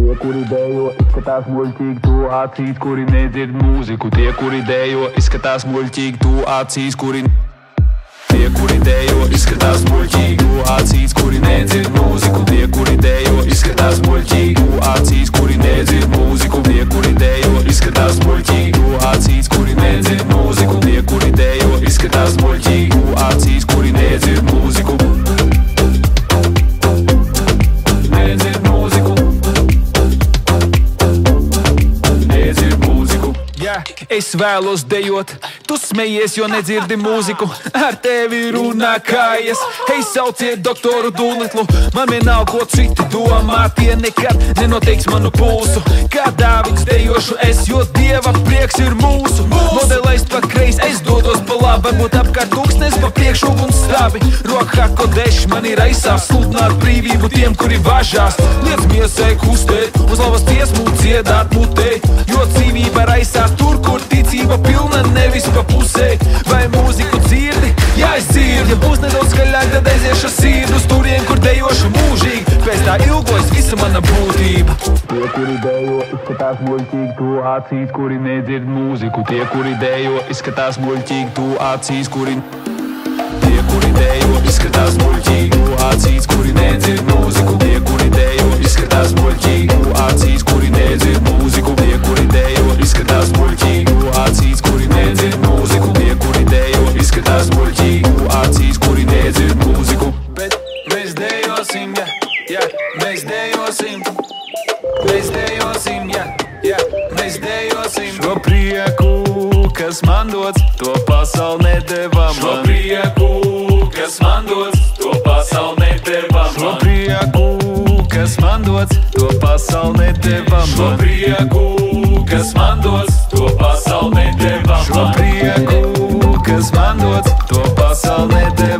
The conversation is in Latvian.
Tie, kuri dejo, izskatās muļķīgi, to acīs, kuri nedzird mūziku. Tie, kuri dejo, izskatās muļķīgi, to acīs, kuri... Tie, kuri dejo, izskatās muļķīgi, to acīs, kuri nedzird mūziku. Tie, kuri dejo, izskatās muļķīgi, to acīs, kuri nedzird mūziku. Tie, kuri dejo, izskatās muļķīgi, to acīs, kuri nedzird mūziku. Tie, kuri dejo, izskatās muļķīgi, to acīs, kuri nedzird mūziku. Nedzird mūziku. Nedzird mūziku. Es vēlos dejot, tu smejies, jo nedzirdi mūziku. Ar tevi runā kājas, hei, sauciet doktoru Dūlitlu. Man vienalga, ko citi domā, tie nekad nenoteiks manu pulsu. Kā Dāvids dejošu es, jo Dieva prieks ir mūsu. Modelēs pa kreis, es dodos pa labi, varbūt apkārt tūkstnes pa priekšu un stāvi. Rokā kodeš, man ir aizsāv sludināt brīvību tiem, kuri važās. Liec miesai kustēt, uz lavas dziesmu dziedāt mutē, jo dzīvība ir aizsāv tur, kur ticība pilna, nevis pa pusē. Vai mūziku dzirdi? Jā, es dzirdu. Ja būs nedaudz skaļāk, tad aiziešu ar sirdu uz turien, kur dejošu mūžīgi. Pēc tā ilgojas visa mana būtība. Tie, kuri dejo, izskatās muļķīgi, to acīs, kuri nedzird mūziku. Tie, kuri dejo, izskatās muļķīgi, to acīs, kuri... Tie, kuri dejo, izskatās muļķīgi, to acīs, kuri nedzird mūziku. Tie, kuri dejo, izskatās muļķīgi, to acīs, kuri nedzird mūziku. Tie, kuri dejo, izskatās muļķīgi, to acīs, kuri nedzird mūziku. Tie, kuri dejo, izskatās muļķīgi, to acīs, kuri nedzird mūziku. Bet mēs dejosim, ja, mēs dejosim. Mēs dejosim, ja, mēs dejosim. Šo prieku, kas man dots, to pasauli nedeva man. Šo prieku, kas man dots, to pasauli nedeva man. Šo prieku, kas man dots, to pasauli nedeva man. Šo prieku, kas man dots, to pasauli nedeva man. Šo prieku, kas man dots, to pasauli nedeva man.